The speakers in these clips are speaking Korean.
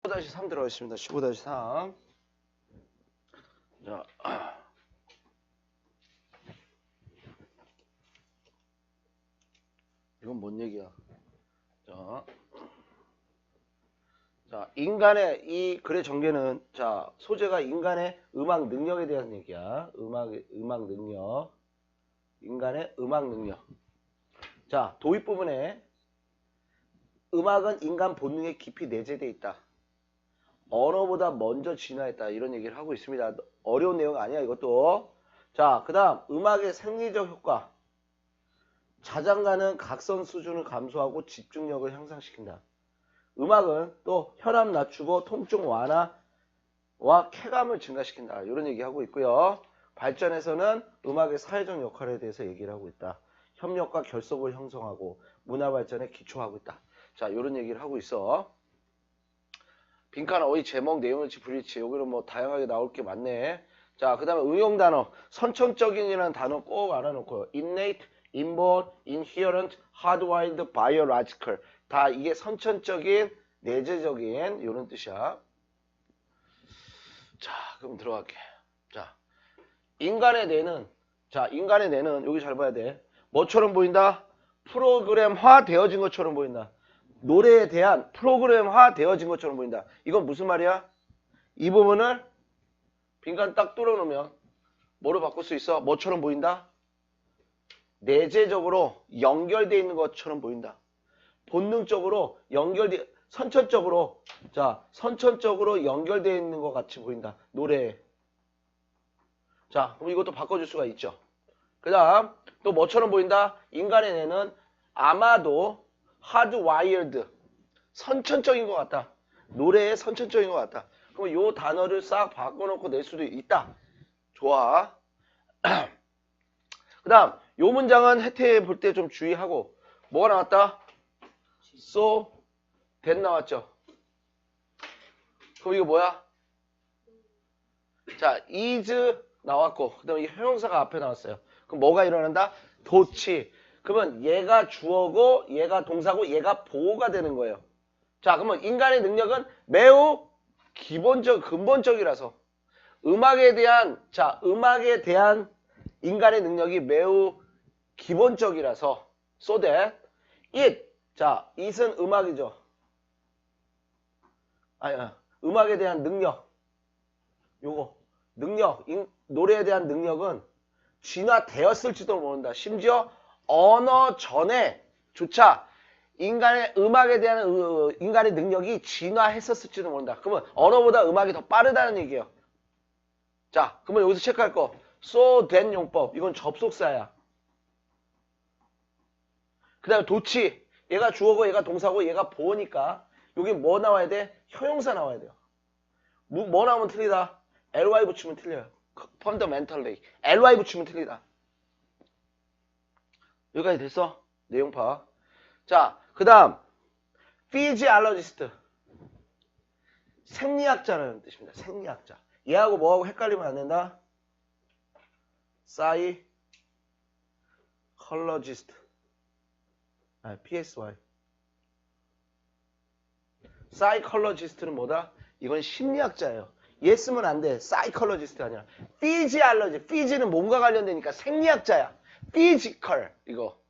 15-3 들어가겠습니다. 15-3. 자, 이건 뭔 얘기야? 자, 인간의 이 글의 전개는, 자, 소재가 인간의 음악 능력에 대한 얘기야. 음악 능력. 인간의 음악 능력. 자, 도입 부분에 음악은 인간 본능에 깊이 내재되어 있다. 언어보다 먼저 진화했다. 이런 얘기를 하고 있습니다. 어려운 내용 아니야, 이것도. 자, 그 다음, 음악의 생리적 효과. 자장가는 각성 수준을 감소하고 집중력을 향상시킨다. 음악은 또 혈압 낮추고 통증 완화와 쾌감을 증가시킨다. 이런 얘기하고 있고요. 발전에서는 음악의 사회적 역할에 대해서 얘기를 하고 있다. 협력과 결속을 형성하고 문화 발전에 기초하고 있다. 자, 이런 얘기를 하고 있어. 빈칸 어휘 제목 내용일치 불일치. 여기는 뭐 다양하게 나올 게 많네. 자, 그 다음에 응용 단어. 선천적인이라는 단어 꼭 알아놓고요. innate, inborn, inherent, hardwired, biological. 다 이게 선천적인, 내재적인 이런 뜻이야. 자, 그럼 들어갈게. 자, 인간의 뇌는 여기 잘 봐야 돼. 뭐처럼 보인다? 프로그램화 되어진 것처럼 보인다. 노래에 대한 프로그램화 되어진 것처럼 보인다. 이건 무슨 말이야? 이 부분을 빈칸 딱 뚫어놓으면 뭐로 바꿀 수 있어? 뭐처럼 보인다? 내재적으로 연결되어 있는 것처럼 보인다. 본능적으로 선천적으로 연결되어 있는 것 같이 보인다. 노래에. 자, 그럼 이것도 바꿔줄 수가 있죠. 그 다음 또 뭐처럼 보인다? 인간의 뇌는 아마도 hardwired, 선천적인 것 같다. 노래에 선천적인 것 같다. 그럼 이 단어를 싹 바꿔놓고 낼 수도 있다. 좋아. 그 다음 요 문장은 혜태 볼 때 좀 주의하고. 뭐가 나왔다? so, that 나왔죠. 그럼 이거 뭐야? 자, is 나왔고 그 다음에 이 형용사가 앞에 나왔어요. 그럼 뭐가 일어난다? 도치. 그러면 얘가 주어고 얘가 동사고 얘가 보호가 되는 거예요. 자, 그러면 인간의 능력은 매우 근본적이라서 음악에 대한 인간의 능력이 매우 기본적이라서 so that it은 음악이죠. 음악에 대한 능력. 노래에 대한 능력은 진화되었을지도 모른다. 심지어 언어 전에조차 음악에 대한 인간의 능력이 진화했었을지도 모른다. 그러면 언어보다 음악이 더 빠르다는 얘기예요. 자, 그러면 여기서 체크할 거. so that 용법. 이건 접속사야. 그 다음에 도치. 얘가 주어고 얘가 동사고 얘가 보어니까 여기 뭐 나와야 돼? 형용사 나와야 돼요. 뭐 나오면 틀리다? ly 붙이면 틀려요. fundamentally. ly 붙이면 틀리다. 여기까지 됐어? 내용 파악. 자, 그 다음 physiologist. 생리학자라는 뜻입니다. 생리학자. 얘하고 뭐하고 헷갈리면 안 된다? psychologist. psy. psychologist는 뭐다? 이건 심리학자예요. 얘 쓰면 안 돼. psychologist 아니라 physiology. physi는 몸과 관련되니까 생리학자야. physical. 이거.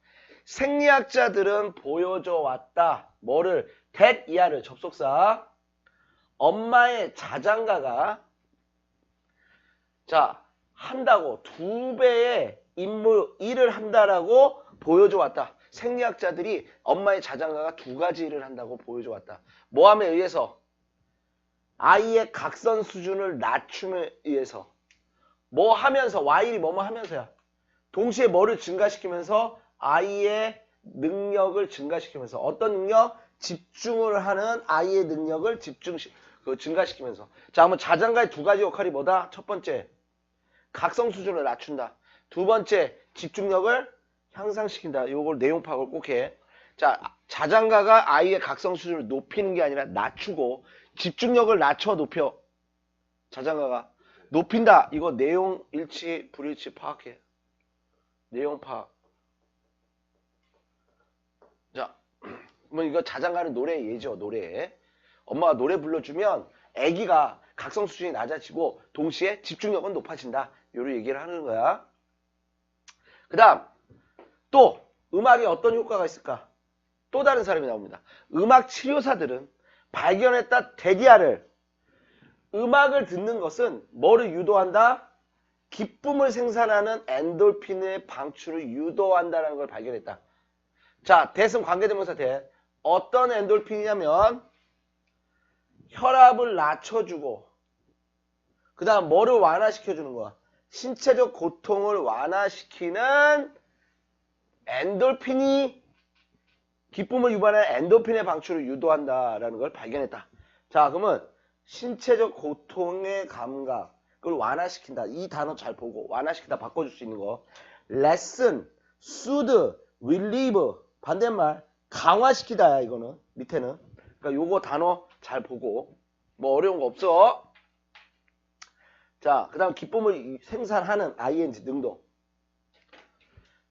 생리학자들은 보여줘 왔다. 뭐를? that 이하를 접속사. 엄마의 자장가가 한다고 2배의 일을 한다라고 보여줘 왔다. 생리학자들이 엄마의 자장가가 2가지 일을 한다고 보여줘 왔다. 뭐함에 의해서? 아이의 각선 수준을 낮춤에 의해서. 뭐 하면서? while이 뭐뭐 하면서야. 동시에 뭐를 증가시키면서? 아이의 능력을 증가시키면서. 어떤 능력? 집중을 하는 아이의 능력을 증가시키면서. 자, 그러면 자장가의 2가지 역할이 뭐다? 첫 번째, 각성 수준을 낮춘다. 두 번째, 집중력을 향상시킨다. 요걸 내용 파악을 꼭 해. 자, 자장가가 아이의 각성 수준을 높이는 게 아니라 낮추고 집중력을 높여. 자장가가 높인다. 이거 내용 일치, 불일치 파악해. 내용 파악. 자, 그러면 이거 자장가는 노래의 예죠. 노래. 엄마가 노래 불러주면 아기가 각성 수준이 낮아지고 동시에 집중력은 높아진다. 요런 얘기를 하는 거야. 그 다음 또 음악에 어떤 효과가 있을까? 또 다른 사람이 나옵니다. 음악 치료사들은 발견했다. 대기하를 음악을 듣는 것은 뭐를 유도한다? 기쁨을 생산하는 엔돌핀의 방출을 유도한다는 걸 발견했다. 자, 대승 관계대명사 대. 어떤 엔돌핀이냐면 혈압을 낮춰주고 그 다음 뭐를 완화시켜주는 거야? 신체적 고통을 완화시키는 엔돌핀이 기쁨을 유발하는 엔돌핀의 방출을 유도한다라는 걸 발견했다. 자, 그러면 신체적 고통의 감각을 완화시킨다. 이 단어 잘 보고 완화시키다 바꿔줄 수 있는 거. lessen, soothe, relieve 반대말 강화시키다야 이거는 밑에는. 그러니까 요거 단어 잘 보고 뭐 어려운 거 없어. 자, 그 다음 기쁨을 생산하는 ing 능동.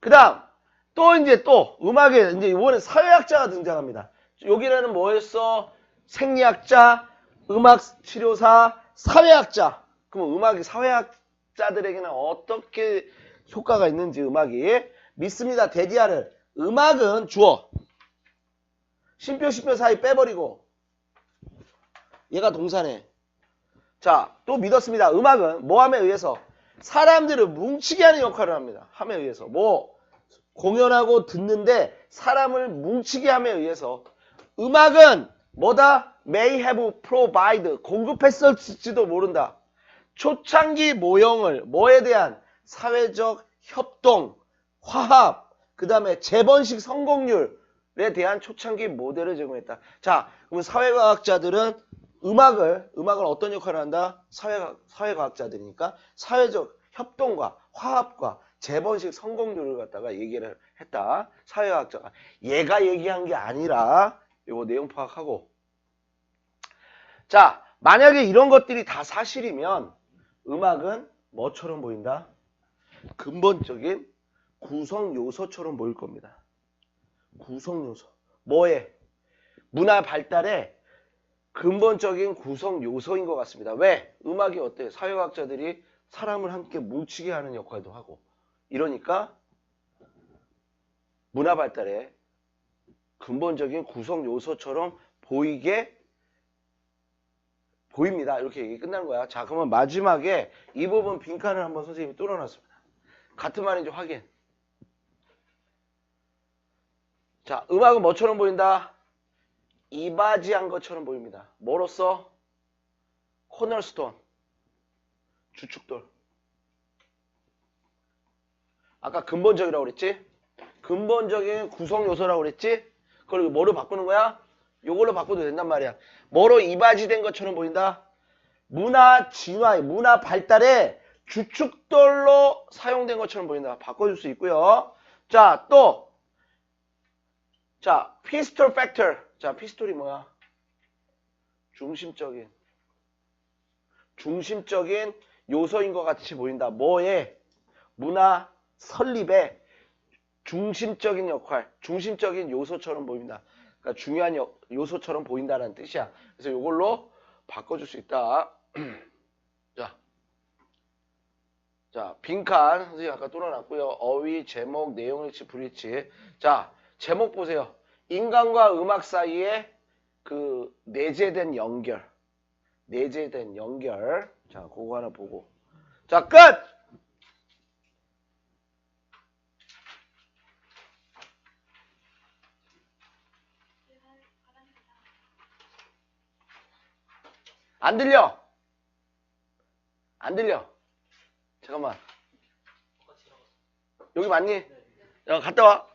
그 다음 또 음악에 이제 이번엔 사회학자가 등장합니다. 여기는 뭐였어? 생리학자, 음악 치료사, 사회학자. 그럼 음악이 사회학자들에게는 어떻게 효과가 있는지 음악이 믿습니다. 대디아를 음악은 주어 신표 사이 빼버리고 얘가 동사네. 자, 또 믿었습니다. 음악은 뭐함에 의해서 사람들을 뭉치게 하는 역할을 합니다. 함에 의해서 뭐 공연하고 듣는데 사람을 뭉치게 함에 의해서 음악은 뭐다? may have provide 공급했을지도 모른다. 초창기 모형을 뭐에 대한 사회적 협동, 화합, 그 다음에 재번식 성공률에 대한 초창기 모델을 제공했다. 자, 그러면 사회과학자들은 음악을 어떤 역할을 한다? 사회과학자들이니까 사회적 협동과 화합과 재번식 성공률을 갖다가 얘기를 했다. 사회과학자가. 얘가 얘기한 게 아니라 이거 내용 파악하고. 자, 만약에 이런 것들이 다 사실이면 음악은 뭐처럼 보인다? 근본적인 구성 요소처럼 보일 겁니다. 구성 요소. 뭐에? 문화 발달의 근본적인 구성 요소인 것 같습니다. 왜? 음악이 어때? 사회과학자들이 사람을 함께 뭉치게 하는 역할도 하고. 이러니까 문화 발달의 근본적인 구성 요소처럼 보입니다. 이렇게 얘기 끝나는 거야. 자, 그러면 마지막에 이 부분 빈칸을 한번 선생님이 뚫어놨습니다. 같은 말인지 확인. 자, 음악은 뭐처럼 보인다? 이바지한 것처럼 보입니다. 뭐로써? 코너스톤, 주축돌. 아까 근본적이라고 그랬지? 근본적인 구성 요소라고 그랬지? 그걸 뭐로 바꾸는 거야? 요걸로 바꿔도 된단 말이야. 뭐로 이바지된 것처럼 보인다? 문화 진화, 문화 발달의 주축돌로 사용된 것처럼 보인다. 바꿔줄 수 있고요. 자, 또 자, 피스톨 팩터. 자, 피스톨이 뭐야? 중심적인 요소인 것 같이 보인다. 뭐에? 문화 설립의 중심적인 역할, 중심적인 요소처럼 보인다. 그러니까 중요한 요소처럼 보인다는 뜻이야. 그래서 이걸로 바꿔줄 수 있다. 자, 빈칸 선생님 아까 뚫어놨고요. 어휘, 제목, 내용일치, 불일치. 자, 제목 보세요. 인간과 음악 사이에 그 내재된 연결. 자, 그거 하나 보고. 자, 끝! 안 들려? 잠깐만. 여기 맞니? 야, 갔다 와.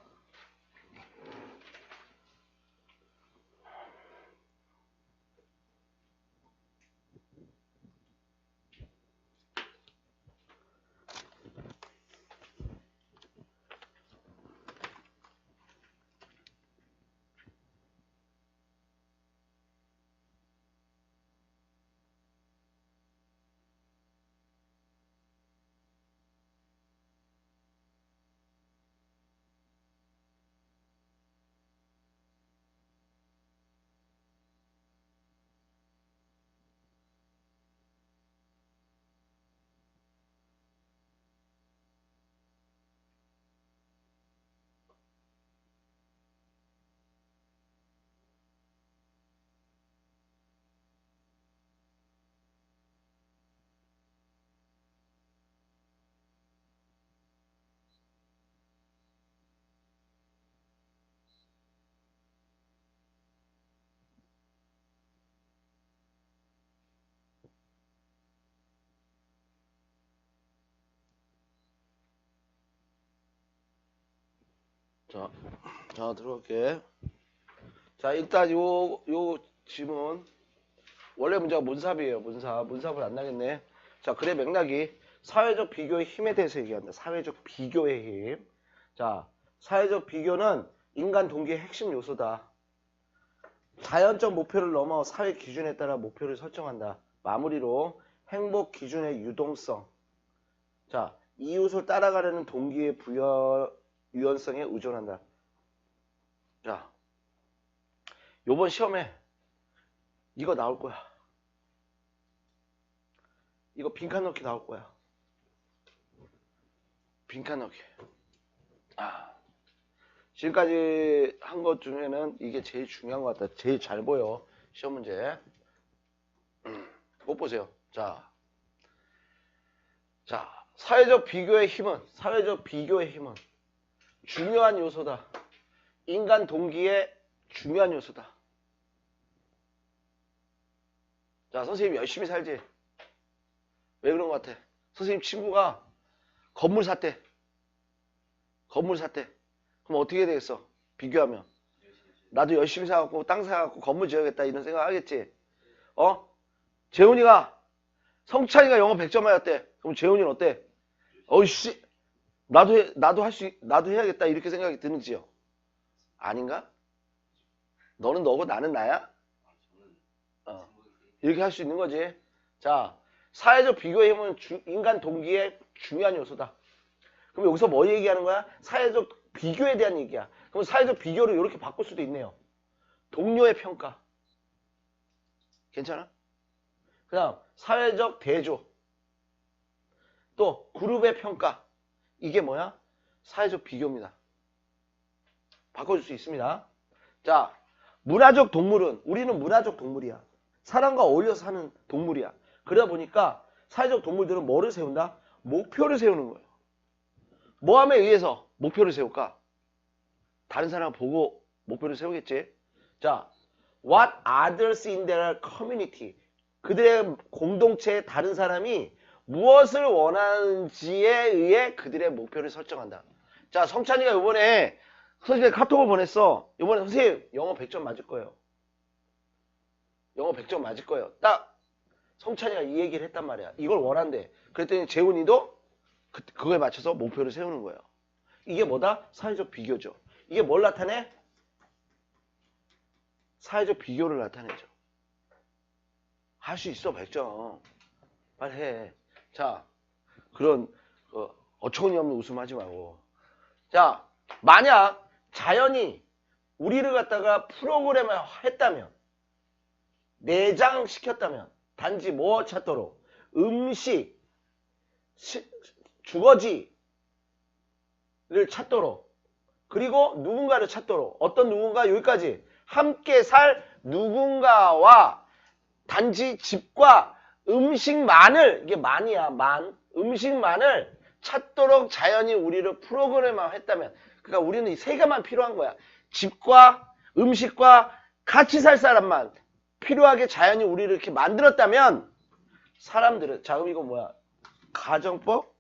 자, 들어갈게. 자, 일단 요 지문. 원래 문제가 문삽이에요. 문삽은 안 나겠네. 자, 글의 맥락이 사회적 비교의 힘에 대해서 얘기한다. 사회적 비교의 힘. 자, 사회적 비교는 인간 동기의 핵심 요소다. 자연적 목표를 넘어 사회 기준에 따라 목표를 설정한다. 마무리로 행복 기준의 유동성. 자, 이웃을 따라가려는 동기의 유연성에 의존한다. 자, 요번 시험에 이거 나올 거야. 이거 빈칸 넣기 나올 거야. 빈칸 넣기. 지금까지 한 것 중에는 이게 제일 중요한 것 같다. 제일 잘 보여. 시험 문제. 꼭 보세요. 자, 사회적 비교의 힘은 중요한 요소다. 인간 동기의 중요한 요소다. 자, 선생님 열심히 살지. 왜 그런 것 같아? 선생님 친구가 건물 샀대. 그럼 어떻게 되겠어? 비교하면. 나도 열심히 사갖고 땅 사갖고 건물 지어야겠다 이런 생각 하겠지. 재훈이가 성찬이가 영어 100점 맞았대. 그럼 재훈이는 어때? 어이씨, 나도 해야겠다 이렇게 생각이 드는지요? 아닌가? 너는 너고 나는 나야? 이렇게 할 수 있는 거지. 자, 사회적 비교의 힘은 인간 동기의 중요한 요소다. 그럼 여기서 뭐 얘기하는 거야? 사회적 비교에 대한 얘기야. 그럼 사회적 비교를 이렇게 바꿀 수도 있네요. 동료의 평가. 괜찮아? 그 다음 사회적 대조. 또 그룹의 평가. 이게 뭐야? 사회적 비교입니다. 바꿔줄 수 있습니다. 자, 문화적 동물은 우리는 문화적 동물이야. 사람과 어울려서 사는 동물이야. 그러다 보니까 사회적 동물들은 뭐를 세운다? 목표를 세우는 거예요. 뭐함에 의해서 목표를 세울까? 다른 사람 보고 목표를 세우겠지. 자, what others in their community. 그들의 공동체의 다른 사람이 무엇을 원하는지에 의해 그들의 목표를 설정한다. 자, 성찬이가 이번에 선생님께 카톡을 보냈어. 이번에 선생님 영어 100점 맞을 거예요. 영어 100점 맞을 거예요. 딱 성찬이가 이 얘기를 했단 말이야. 이걸 원한대. 그랬더니 재훈이도 그거에 맞춰서 목표를 세우는 거예요. 이게 뭐다? 사회적 비교죠. 이게 뭘 나타내? 사회적 비교를 나타내죠. 할 수 있어 100점. 빨리 해. 자, 그런 어처구니없는 웃음하지 말고. 자, 만약 자연이 우리를 갖다가 프로그램을 했다면, 내장시켰다면 단지 뭐 찾도록? 음식, 주거지를 찾도록, 그리고 누군가를 찾도록. 어떤 누군가? 여기까지. 함께 살 누군가와 단지 집과 음식만을, 이게 만이야, 음식만을 찾도록 자연이 우리를 프로그램화했다면, 그러니까 우리는 이 세 개만 필요한 거야. 집과 음식과 같이 살 사람만 필요하게 자연이 우리를 이렇게 만들었다면, 사람들은, 자, 그럼 이거 뭐야? 가정법?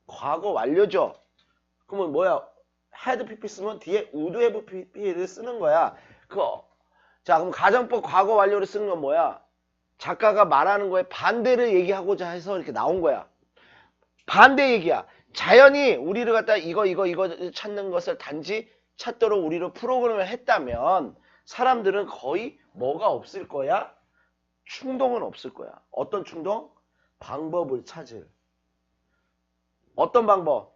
과거 완료죠. 그러면 뭐야? had pp 쓰면 뒤에 would have pp를 쓰는 거야. 자, 그럼 가정법 과거 완료를 쓰는 건 뭐야? 작가가 말하는 거에 반대를 얘기하고자 해서 이렇게 나온 거야. 반대 얘기야. 자연이 우리를 갖다 이거 찾는 것을 단지 찾도록 우리로 프로그램을 했다면 사람들은 거의 뭐가 없을 거야? 충동은 없을 거야. 어떤 충동? 방법을 찾을. 어떤 방법?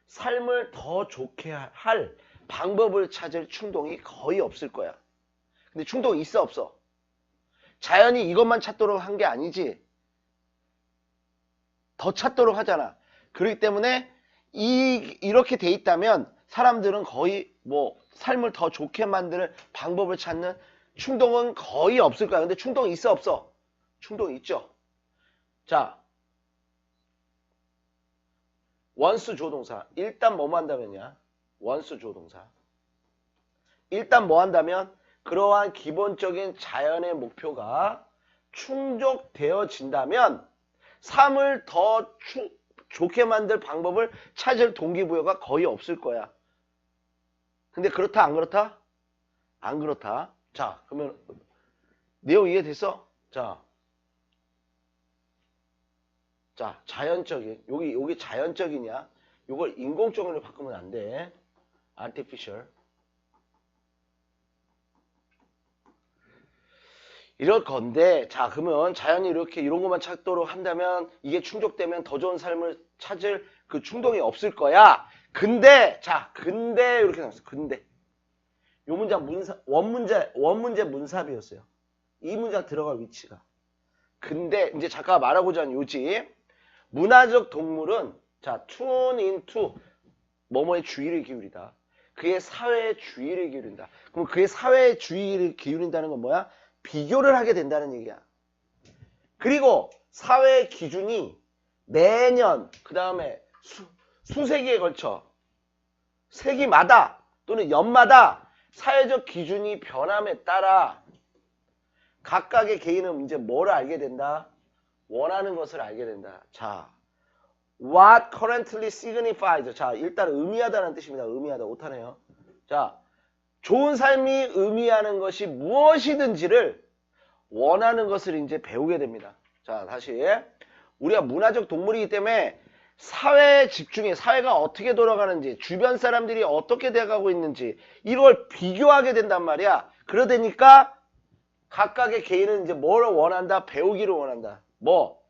삶을 더 좋게 할 방법을 찾을 충동이 거의 없을 거야. 근데 충동이 있어 없어? 자연이 이것만 찾도록 한 게 아니지. 더 찾도록 하잖아. 그렇기 때문에 이렇게 돼 있다면 사람들은 거의 뭐 삶을 더 좋게 만드는 방법을 찾는 충동은 거의 없을 거야. 근데 충동이 있어 없어? 충동이 있죠. 자, 원수 조동사. 일단 뭐뭐 한다면야? 원수 조동사. 일단 뭐 한다면? 그러한 기본적인 자연의 목표가 충족되어진다면 삶을 더 좋게 만들 방법을 찾을 동기부여가 거의 없을 거야. 근데 그렇다 안 그렇다? 안 그렇다. 자, 그러면 내용 이해됐어? 자, 자연적인 여기 자연적이냐? 요걸 인공적으로 바꾸면 안 돼. artificial. 이럴 건데, 자, 그러면 자연이 이렇게 이런 것만 찾도록 한다면 이게 충족되면 더 좋은 삶을 찾을 그 충동이 없을 거야. 근데, 자, 근데 이렇게 나왔어. 근데 요 문장 원문제 문사비였어요. 이 문장 들어갈 위치가. 근데 이제 작가가 말하고자 하는 요지 문화적 동물은 자, tune into 뭐뭐의 주의를 기울이다. 그의 사회의 주의를 기울인다. 그럼 그의 사회의 주의를 기울인다는 건 뭐야? 비교를 하게 된다는 얘기야. 그리고 사회의 기준이 매년 그 다음에 수세기에 걸쳐 세기마다 또는 연마다 사회적 기준이 변함에 따라 각각의 개인은 이제 뭐를 알게 된다? 원하는 것을 알게 된다. 자, what currently signifies. 자, 일단 의미하다는 뜻입니다. 의미하다. 오타네요. 자, 좋은 삶이 의미하는 것이 무엇이든지를 원하는 것을 이제 배우게 됩니다. 자, 다시. 우리가 문화적 동물이기 때문에 사회에 집중해. 사회가 어떻게 돌아가는지, 주변 사람들이 어떻게 돼가고 있는지 이걸 비교하게 된단 말이야. 그러다니까 각각의 개인은 이제 뭘 원한다? 배우기를 원한다. 뭐?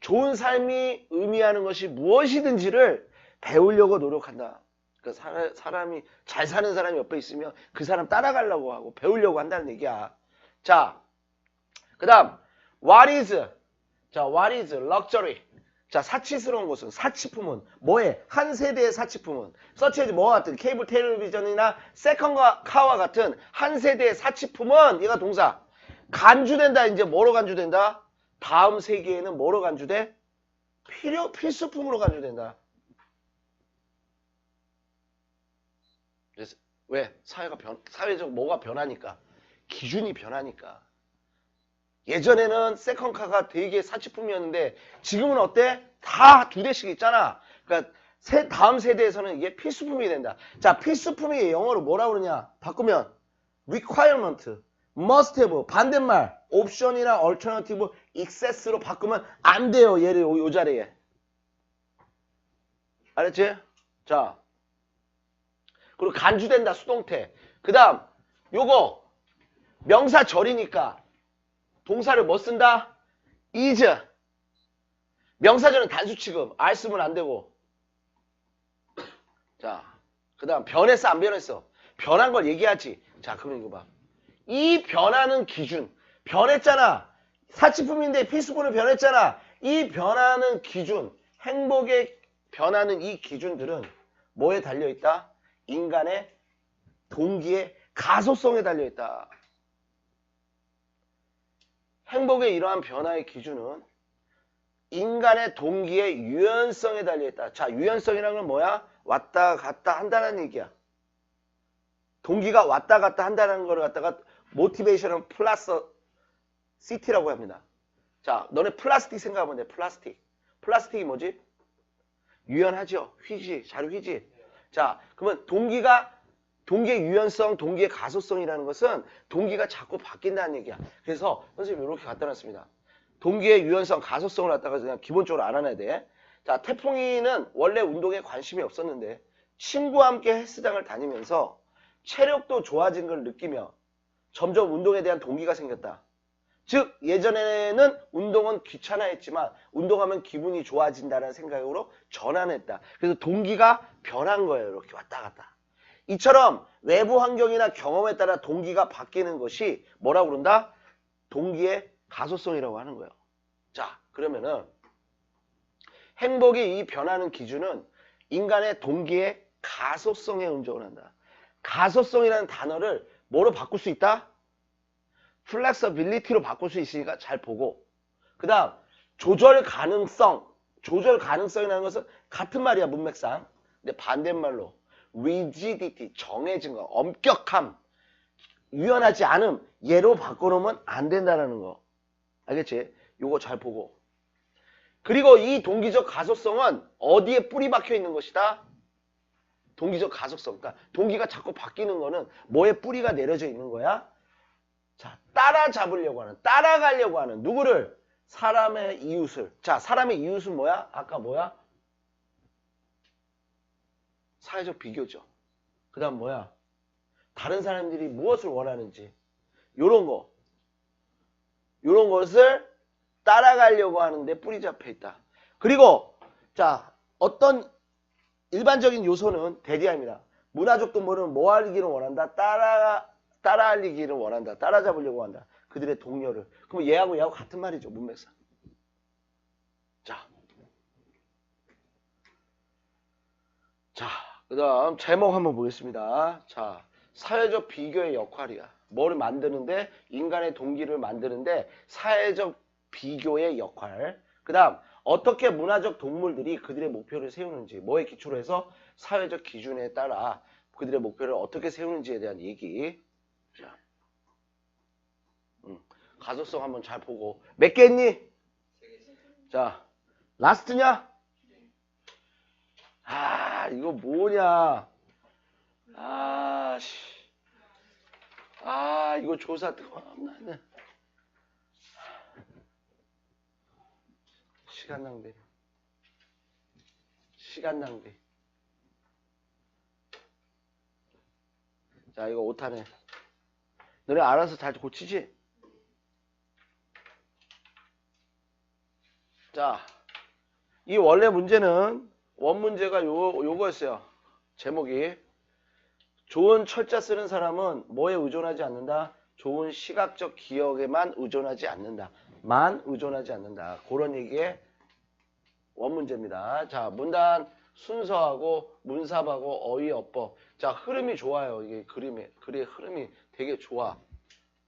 좋은 삶이 의미하는 것이 무엇이든지를 배우려고 노력한다. 그러니까 사람이 잘 사는 사람이 옆에 있으면 그 사람 따라가려고 하고 배우려고 한다는 얘기야. 자, 그 다음 what is luxury? 자, 사치스러운 것은 사치품은 뭐해? 한 세대의 사치품은 서치해지 뭐와 같은 케이블 텔레비전이나 세컨 카와 같은 한 세대의 사치품은 얘가 동사 간주된다. 이제 뭐로 간주된다? 다음 세기에는 뭐로 간주돼? 필수품으로 간주된다. 그래서 왜? 사회적 뭐가 변하니까. 기준이 변하니까. 예전에는 세컨카가 되게 사치품이었는데 지금은 어때? 다 2대씩 있잖아. 그러니까 다음 세대에서는 이게 필수품이 된다. 자, 필수품이 영어로 뭐라 그러냐? 바꾸면 requirement, must have, 반대말 옵션이나 alternative, excess로 바꾸면 안 돼요. 얘를 요 자리에. 알았지? 자, 그리고 간주된다. 수동태. 그 다음 요거 명사절이니까 동사를 뭐 쓴다? is. 명사절은 단수 취급. R 쓰면 안 되고. 자, 그 다음 변했어 안 변했어? 변한 걸 얘기하지. 자, 그럼 이거 봐. 이 변하는 기준. 변했잖아. 사치품인데 필수품을 변했잖아. 이 변하는 기준. 행복에 변하는 이 기준들은 뭐에 달려있다? 인간의 동기의 가소성에 달려있다. 행복의 이러한 변화의 기준은 인간의 동기의 유연성에 달려있다. 자, 유연성이라는 건 뭐야? 왔다 갔다 한다는 얘기야. 동기가 왔다 갔다 한다는 걸 갖다가 모티베이션은 플러스 시티라고 합니다. 자, 너네 플라스틱 생각하면 돼. 플라스틱이 뭐지? 유연하죠. 휘지. 잘 휘지. 자, 그러면 동기의 유연성, 동기의 가소성이라는 것은 동기가 자꾸 바뀐다는 얘기야. 그래서 선생님이 이렇게 갖다 놨습니다. 동기의 유연성, 가소성을 갖다가 그냥 기본적으로 알아놔야 돼. 자, 태풍이는 원래 운동에 관심이 없었는데 친구와 함께 헬스장을 다니면서 체력도 좋아진 걸 느끼며 점점 운동에 대한 동기가 생겼다. 즉 예전에는 운동은 귀찮아했지만 운동하면 기분이 좋아진다는 생각으로 전환했다. 그래서 동기가 변한 거예요. 이렇게 왔다 갔다. 이처럼 외부 환경이나 경험에 따라 동기가 바뀌는 것이 뭐라고 그런다? 동기의 가소성이라고 하는 거예요. 자, 그러면은 행복의 이 변하는 기준은 인간의 동기의 가소성에 운동을 한다. 가소성이라는 단어를 뭐로 바꿀 수 있다? 플렉서빌리티로 바꿀 수 있으니까 잘 보고. 그 다음 조절 가능성이라는 것은 같은 말이야 문맥상. 근데 반대말로 rigidity, 정해진 거, 엄격함, 유연하지 않음, 얘로 바꿔놓으면 안 된다는 거. 알겠지? 요거 잘 보고. 그리고 이 동기적 가소성은 어디에 뿌리 박혀 있는 것이다? 동기적 가속성. 그러니까 동기가 자꾸 바뀌는 거는 뭐에 뿌리가 내려져 있는 거야? 자, 따라잡으려고 하는, 따라가려고 하는 누구를? 사람의 이웃을. 자, 사람의 이웃은 뭐야? 아까 뭐야? 사회적 비교죠. 그 다음 뭐야? 다른 사람들이 무엇을 원하는지 요런 거. 요런 것을 따라가려고 하는데 뿌리 잡혀 있다. 그리고 자, 어떤 일반적인 요소는 대디아입니다. 문화적 동물은 뭐 하기를 원한다? 따라하기를 원한다. 따라잡으려고 한다. 그들의 동료를. 그럼 얘하고 같은 말이죠. 문맥상. 자, 그 다음 제목 한번 보겠습니다. 자, 사회적 비교의 역할이야. 뭐를 만드는데? 인간의 동기를 만드는데 사회적 비교의 역할. 그 다음 어떻게 문화적 동물들이 그들의 목표를 세우는지, 뭐에 기초로 해서 사회적 기준에 따라 그들의 목표를 어떻게 세우는지에 대한 얘기. 자, 가속성 한번 잘 보고. 몇 개 했니? 자, 라스트냐? 아, 이거 뭐냐? 아, 씨. 아, 이거 조사 뜨거웠나? 시간 낭비. 시간 낭비. 자, 이거 오타네. 너네 알아서 잘 고치지? 자, 이 원래 문제는 원 문제가 요거였어요. 제목이 좋은 철자 쓰는 사람은 뭐에 의존하지 않는다? 좋은 시각적 기억에만 의존하지 않는다. 만 의존하지 않는다. 그런 얘기의 원 문제입니다. 자, 문단 순서하고 문삽하고 어휘어법. 자, 흐름이 좋아요. 이게 글의 흐름이 되게 좋아.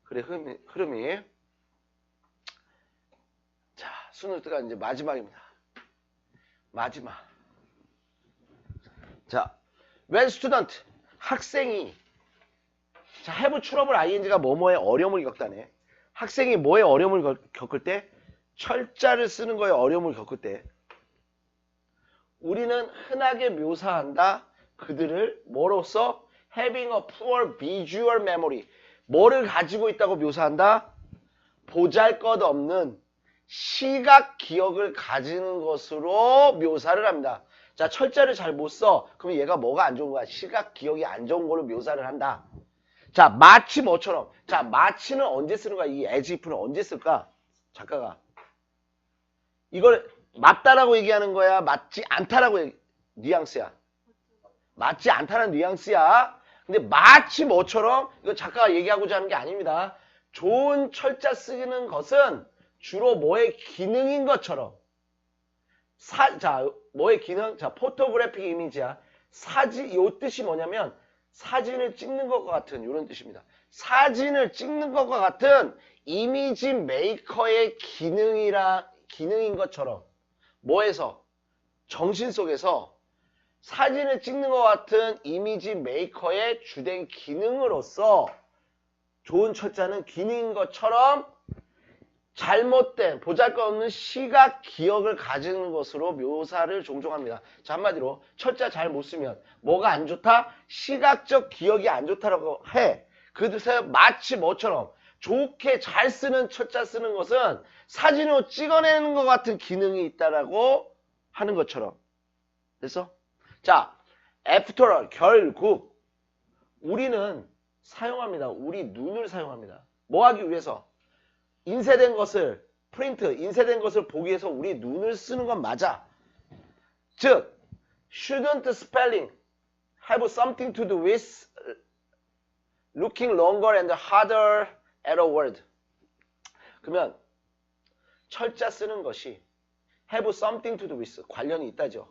글의 흐름이. 자, 순서가 이제 마지막입니다. 마지막. 자, when student, 학생이. 자, have trouble ing가 뭐뭐에 어려움을 겪다네. 학생이 뭐에 어려움을 겪을 때? 철자를 쓰는 거에 어려움을 겪을 때. 우리는 흔하게 묘사한다. 그들을 뭐로써? having a poor visual memory. 뭐를 가지고 있다고 묘사한다? 보잘것없는 시각 기억을 가지는 것으로 묘사를 합니다. 자, 철자를 잘 못 써. 그럼 얘가 뭐가 안 좋은 거야? 시각 기억이 안 좋은 걸로 묘사를 한다. 자, 마치 뭐처럼. 자, 마치는 언제 쓰는 거야? 이 as if는 언제 쓸까? 작가가. 이걸 맞다라고 얘기하는 거야? 맞지 않다라고 뉘앙스야. 맞지 않다는 뉘앙스야. 근데 마치 뭐처럼 이거 작가가 얘기하고자 하는 게 아닙니다. 좋은 철자 쓰는 것은 주로 뭐의 기능인 것처럼. 자, 뭐의 기능? 자, 포토그래픽 이미지야. 요 뜻이 뭐냐면 사진을 찍는 것과 같은 이런 뜻입니다. 사진을 찍는 것과 같은 이미지 메이커의 기능인 것처럼. 뭐에서? 정신 속에서 사진을 찍는 것 같은 이미지 메이커의 주된 기능으로서 좋은 철자는 기능인 것처럼 잘못된 보잘것없는 시각 기억을 가지는 것으로 묘사를 종종 합니다. 자, 한마디로 철자 잘 못 쓰면 뭐가 안 좋다? 시각적 기억이 안 좋다라고 해. 그래서 마치 뭐처럼 좋게 잘 쓰는 철자 쓰는 것은 사진으로 찍어내는 것 같은 기능이 있다라고 하는 것처럼. 됐어? 자, after all, 결국 우리는 사용합니다. 우리 눈을 사용합니다. 뭐 하기 위해서? 인쇄된 것을 인쇄된 것을 보기 위해서 우리 눈을 쓰는 건 맞아. 즉, shouldn't spelling have something to do with looking longer and harder at a word? 그러면 철자 쓰는 것이 have something to do with 관련이 있다죠.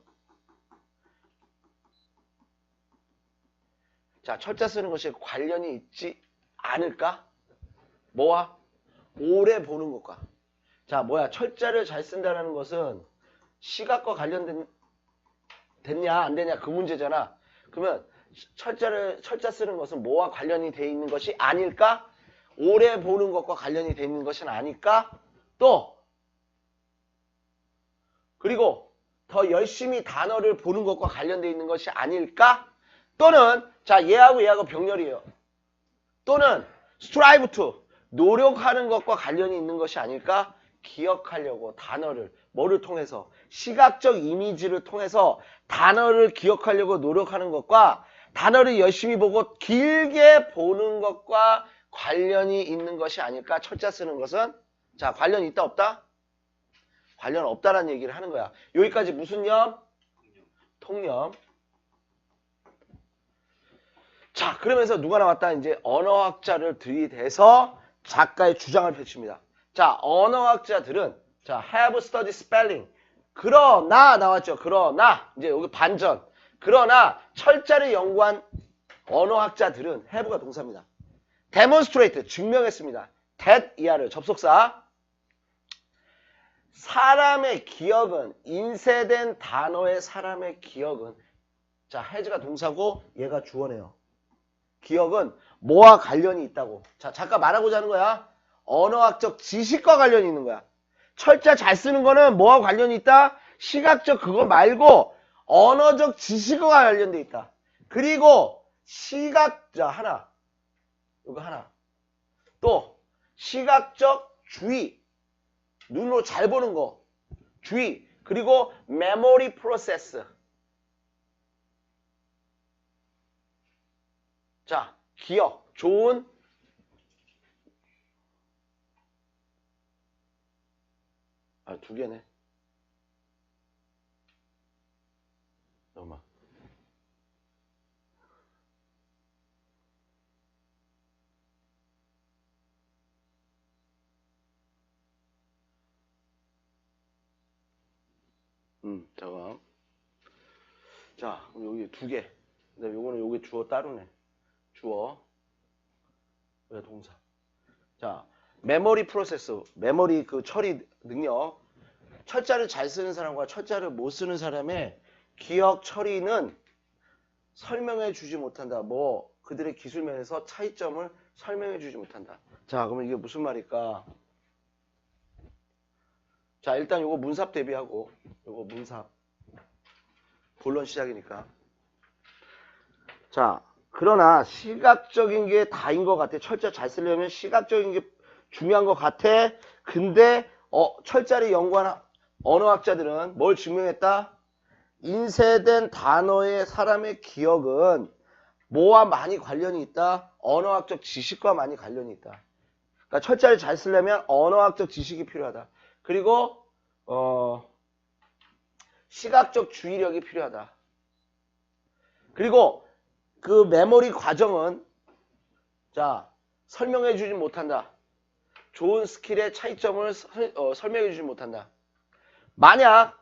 자, 철자 쓰는 것이 관련이 있지 않을까? 뭐와? 오래 보는 것과. 자, 뭐야? 철자를 잘 쓴다는 것은 시각과 됐냐 안 되냐 그 문제잖아. 그러면 철자 쓰는 것은 뭐와 관련이 돼 있는 것이 아닐까? 오래 보는 것과 관련이 돼 있는 것은 아닐까? 또 그리고 더 열심히 단어를 보는 것과 관련돼 있는 것이 아닐까? 또는 자 얘하고 병렬이에요. 또는 strive to 노력하는 것과 관련이 있는 것이 아닐까? 기억하려고 단어를 뭐를 통해서 시각적 이미지를 통해서 단어를 기억하려고 노력하는 것과 단어를 열심히 보고 길게 보는 것과 관련이 있는 것이 아닐까? 철자 쓰는 것은 자 관련이 있다 없다? 관련 없다라는 얘기를 하는 거야. 여기까지 무슨 념? 통념. 자 그러면서 누가 나왔다? 이제 언어학자를 들이대서 작가의 주장을 펼칩니다. 자 언어학자들은 자 have studied spelling 그러나 나왔죠. 그러나 이제 여기 반전. 그러나 철자를 연구한 언어학자들은 have가 동사입니다. demonstrate 증명했습니다. that 이하를 접속사 사람의 기억은 인쇄된 단어의 사람의 기억은 자 has가 동사고 얘가 주어네요. 기억은 뭐와 관련이 있다고. 자 작가 말하고자 하는 거야. 언어학적 지식과 관련이 있는 거야. 철자 잘 쓰는 거는 뭐와 관련이 있다? 시각적 그거 말고 언어적 지식과 관련돼 있다. 그리고 시각자 하나 이거 하나 또 시각적 주의 눈으로 잘 보는 거 주의 그리고 메모리 프로세스 자 기억 좋은 두 개네 잠깐만 잠깐 자 여기 두 개 근데 요거는 요게 주어 따로네 주어 왜 동사 자 메모리 프로세스 메모리 그 처리 능력 철자를 잘 쓰는 사람과 철자를 못 쓰는 사람의 기억 처리는 설명해 주지 못한다. 뭐 그들의 기술 면에서 차이점을 설명해 주지 못한다. 자 그러면 이게 무슨 말일까? 자 일단 요거 문삽 대비하고 요거 문삽 본론 시작이니까 자 그러나 시각적인 게 다인 것 같아. 철자 잘 쓰려면 시각적인 게 중요한 것 같아. 근데 철자를 연구한 언어학자들은 뭘 증명했다? 인쇄된 단어의 사람의 기억은 뭐와 많이 관련이 있다? 언어학적 지식과 많이 관련이 있다. 그러니까 철자를 잘 쓰려면 언어학적 지식이 필요하다. 그리고 시각적 주의력이 필요하다. 그리고 그 메모리 과정은 자 설명해 주지 못한다. 좋은 스킬의 차이점을 설명해 주지 못한다. 만약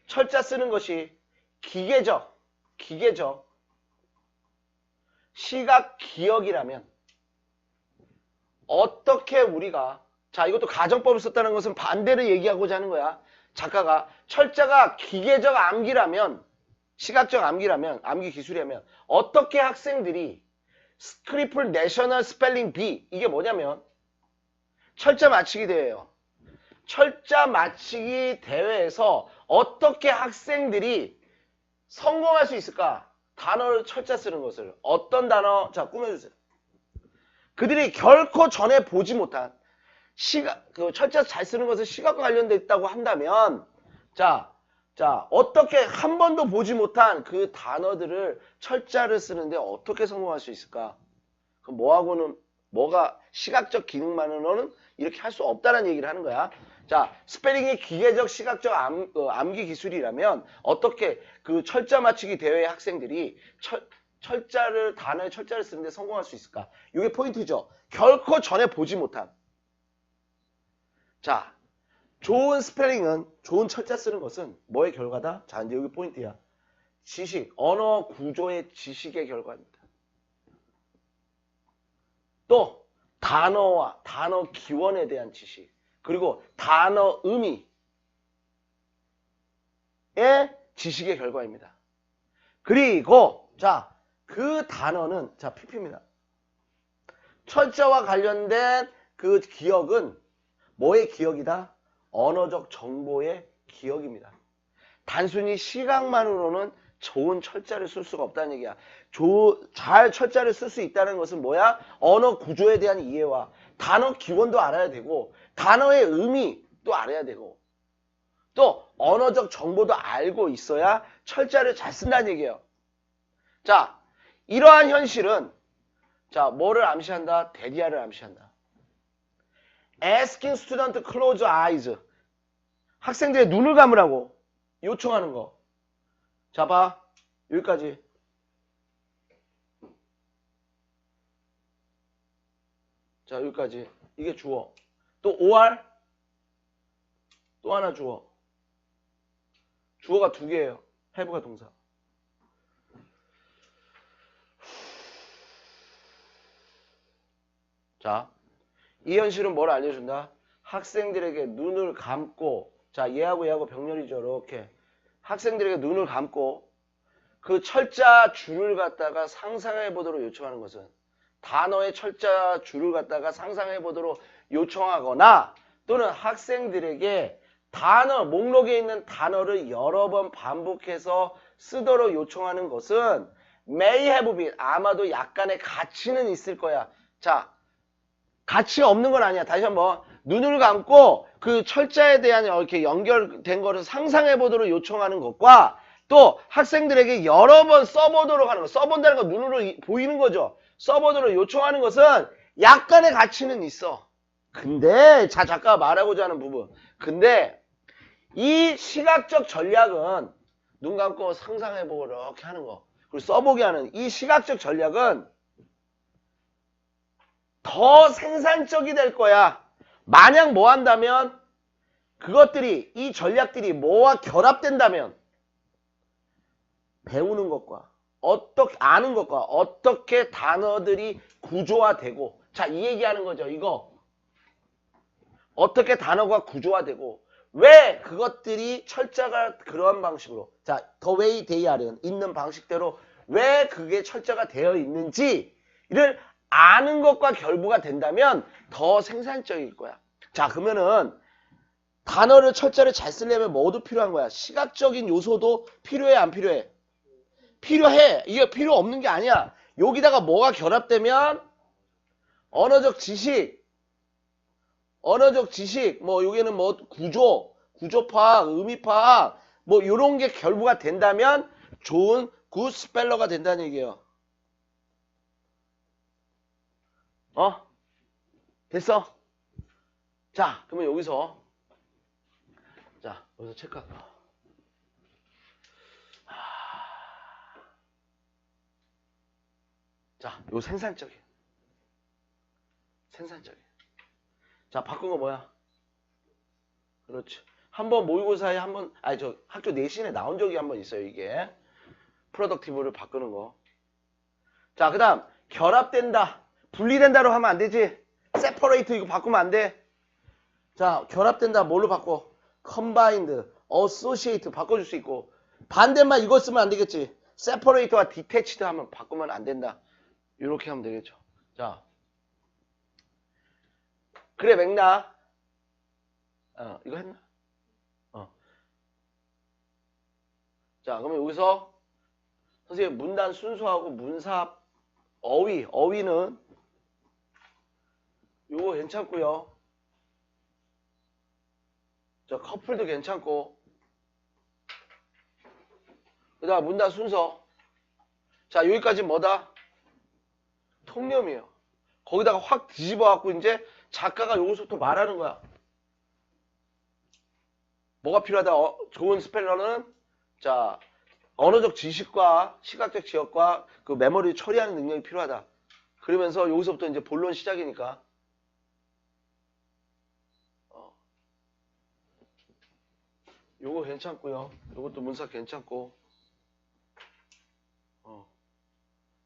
철자 쓰는 것이 기계적 시각 기억이라면 어떻게 우리가 자 이것도 가정법을 썼다는 것은 반대를 얘기하고자 하는 거야. 작가가 철자가 기계적 암기라면 시각적 암기라면 암기 기술이라면 어떻게 학생들이 스크리플 내셔널 스펠링 비 이게 뭐냐면 철자 맞추기 대회예요. 철자 맞추기 대회에서 어떻게 학생들이 성공할 수 있을까? 단어를 철자 쓰는 것을 어떤 단어 자 꾸며주세요. 그들이 결코 전에 보지 못한 그 철자 잘 쓰는 것을 시각과 관련돼 있다고 한다면 자 어떻게 한 번도 보지 못한 그 단어들을 철자를 쓰는데 어떻게 성공할 수 있을까? 그럼 뭐가 시각적 기능만으로는 이렇게 할 수 없다는 얘기를 하는 거야. 자, 스페링이 기계적 시각적 암기 기술이라면 어떻게 그 철자 맞추기 대회 학생들이 단어의 철자를 쓰는데 성공할 수 있을까? 이게 포인트죠. 결코 전에 보지 못한. 자, 좋은 스펠링은 좋은 철자 쓰는 것은 뭐의 결과다? 자, 이제 여기 포인트야. 지식, 언어 구조의 지식의 결과입니다. 또 단어와 단어 기원에 대한 지식 그리고 단어 의미의 지식의 결과입니다. 그리고 자, 그 단어는 자 PP입니다. 철자와 관련된 그 기억은 뭐의 기억이다? 언어적 정보의 기억입니다. 단순히 시각만으로는 좋은 철자를 쓸 수가 없다는 얘기야. 잘 철자를 쓸 수 있다는 것은 뭐야? 언어 구조에 대한 이해와 단어 기원도 알아야 되고 단어의 의미 또 알아야 되고 또 언어적 정보도 알고 있어야 철자를 잘 쓴다는 얘기예요. 자, 이러한 현실은 자, 뭐를 암시한다? 대리아를 암시한다. Asking student close eyes. 학생들의 눈을 감으라고 요청하는 거. 자, 봐. 여기까지. 자, 여기까지. 이게 주어. 또 OR. 또 하나 주어. 주어가 두 개예요. have가 동사. 자, 이 현실은 뭘 알려준다? 학생들에게 눈을 감고, 자, 얘하고 병렬이죠. 이렇게. 학생들에게 눈을 감고 그 철자 줄을 갖다가 상상해 보도록 요청하는 것은 단어의 철자 줄을 갖다가 상상해 보도록 요청하거나 또는 학생들에게 단어, 목록에 있는 단어를 여러 번 반복해서 쓰도록 요청하는 것은 may have been, 아마도 약간의 가치는 있을 거야. 자, 가치가 없는 건 아니야. 다시 한번 눈을 감고 그 철자에 대한 이렇게 연결된 거를 상상해 보도록 요청하는 것과 또 학생들에게 여러 번 써보도록 하는 거. 써본다는 건 눈으로 보이는 거죠. 써보도록 요청하는 것은 약간의 가치는 있어. 근데 자, 작가가 말하고자 하는 부분. 근데 이 시각적 전략은 눈 감고 상상해 보고 이렇게 하는 거. 그리고 써보게 하는 이 시각적 전략은 더 생산적이 될 거야. 만약 뭐 한다면 그것들이 이 전략들이 뭐와 결합된다면 배우는 것과 어떻게 아는 것과 어떻게 단어들이 구조화되고 자, 이 얘기하는 거죠. 이거 어떻게 단어가 구조화되고 왜 그것들이 철자가 그러한 방식으로 자, the way they are는 있는 방식대로 왜 그게 철자가 되어 있는지를 아는 것과 결부가 된다면 더 생산적일 거야. 자, 그러면은 단어를 철자를 잘 쓰려면 뭐도 필요한 거야? 시각적인 요소도 필요해, 안 필요해? 필요해. 이게 필요 없는 게 아니야. 여기다가 뭐가 결합되면 언어적 지식, 뭐 여기는 뭐 구조 파악, 의미 파악, 뭐 이런 게 결부가 된다면 좋은 굿 스펠러가 된다는 얘기예요. 됐어? 자, 그러면 여기서 체크할까? 자, 요 생산적인. 자, 바꾼 거 뭐야? 그렇지. 한번 모의고사에 한번, 학교 내신에 나온 적이 한번 있어요, 이게. 프로덕티브를 바꾸는 거. 자, 그 다음, 결합된다. 분리된다로 하면 안 되지. separate 이거 바꾸면 안 돼. 자, 결합된다. 뭘로 바꿔? combined, associate 바꿔줄 수 있고. 반대만 이거 쓰면 안 되겠지. separate와 detached 하면 바꾸면 안 된다. 이렇게 하면 되겠죠. 자, 그래 맥락. 이거 했나? 자, 그러면 여기서 선생님 문단 순수하고 문삽 어휘는 요거 괜찮고요. 자, 커플도 괜찮고. 그 다음 문단 순서. 자, 여기까지 뭐다? 통념이에요. 거기다가 확 뒤집어 갖고 이제 작가가 여기서부터 말하는 거야. 뭐가 필요하다? 좋은 스펠러는 자, 언어적 지식과 시각적 지역과 그 메모리 처리하는 능력이 필요하다. 그러면서 여기서부터 이제 본론 시작이니까. 요거 괜찮고요. 요것도 문삽 괜찮고.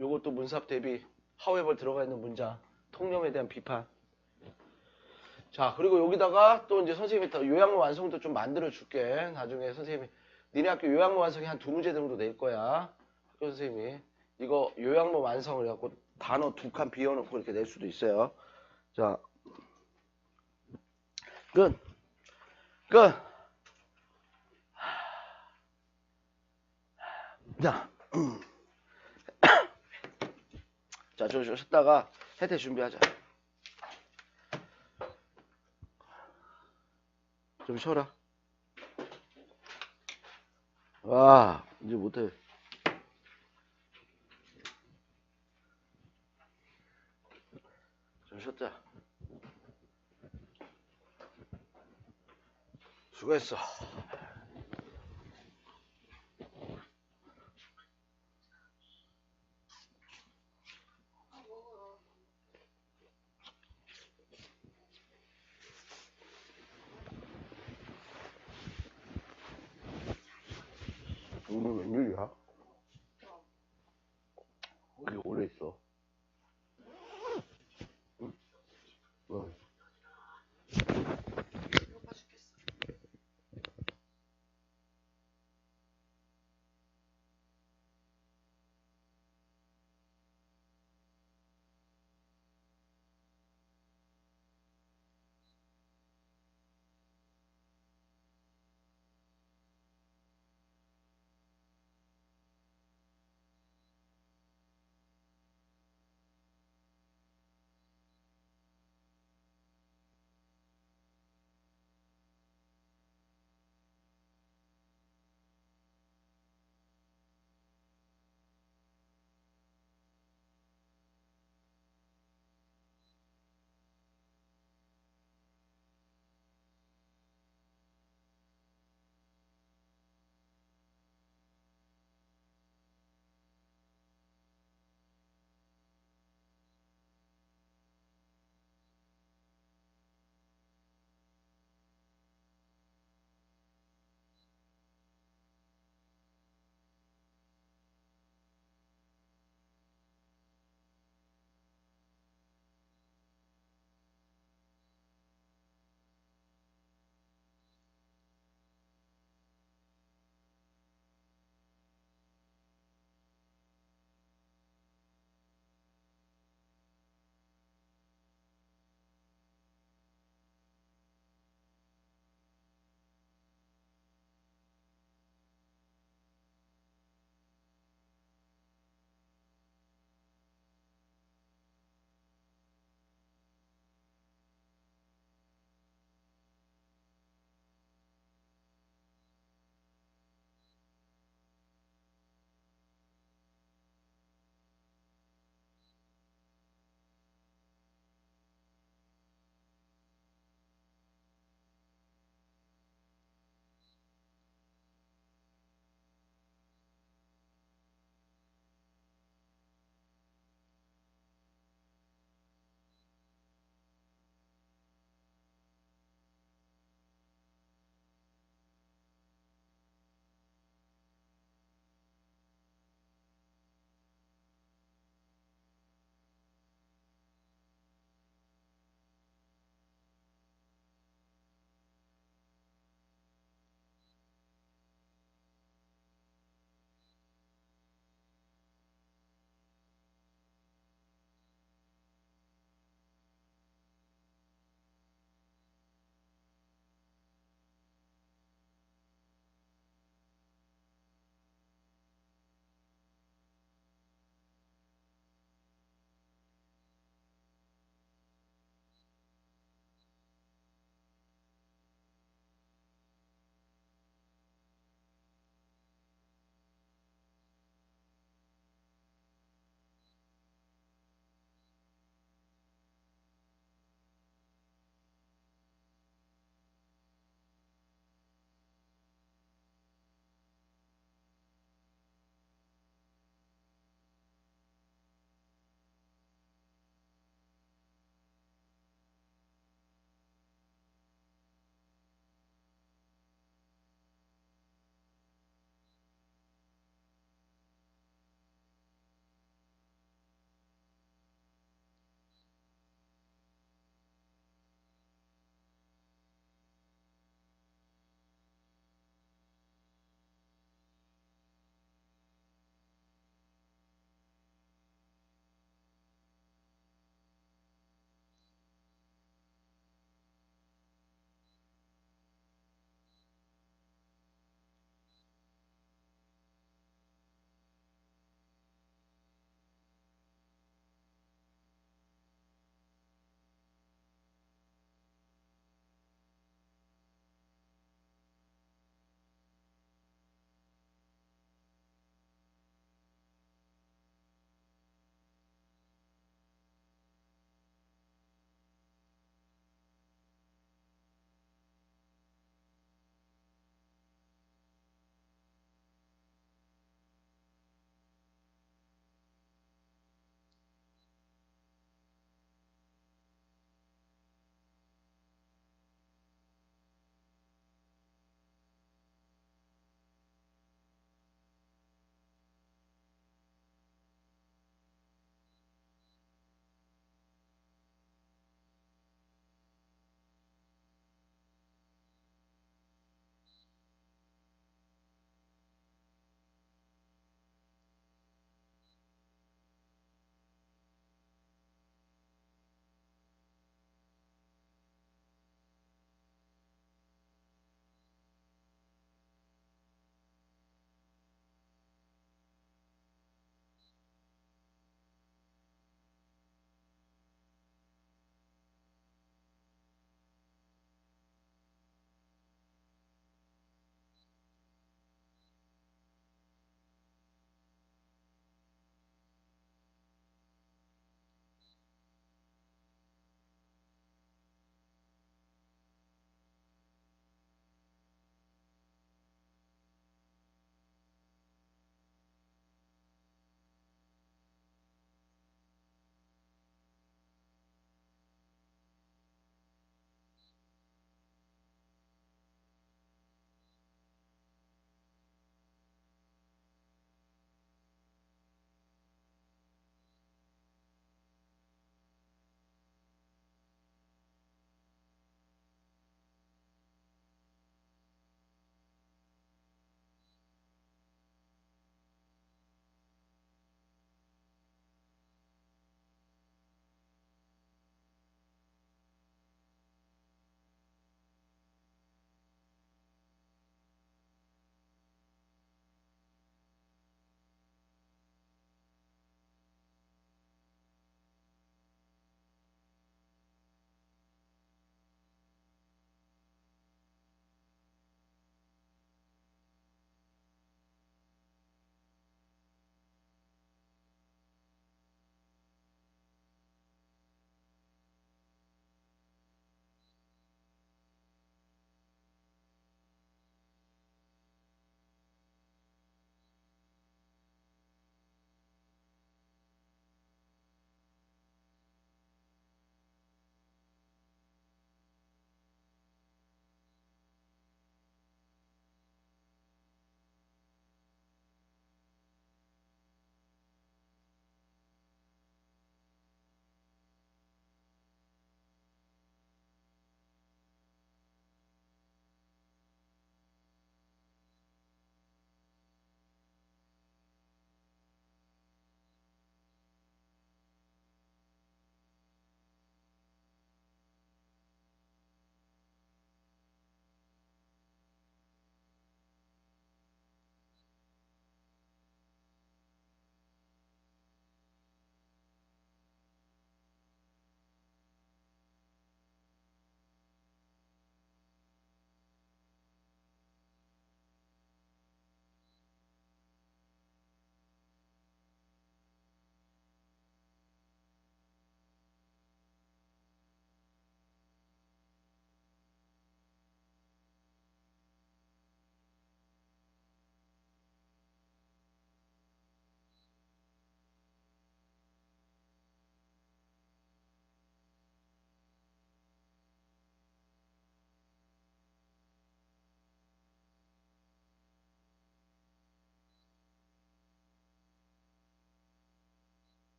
요것도 문삽 대비 however 들어가 있는 문장. 통념에 대한 비판. 자, 그리고 여기다가 또 이제 선생님이 더 요약문 완성도 좀 만들어 줄게. 나중에 선생님이 니네 학교 요약문 완성이 한 2문제 정도 낼 거야. 학교 선생님이 이거 요약문 완성을 해갖고 단어 2칸 비워놓고 이렇게 낼 수도 있어요. 자, 끝. 자, 자, 좀 쉬었다가 해태 준비하자. 좀 쉬어라. 와, 이제 못해. 좀 쉬었자. 수고했어. 오늘 웬일이야?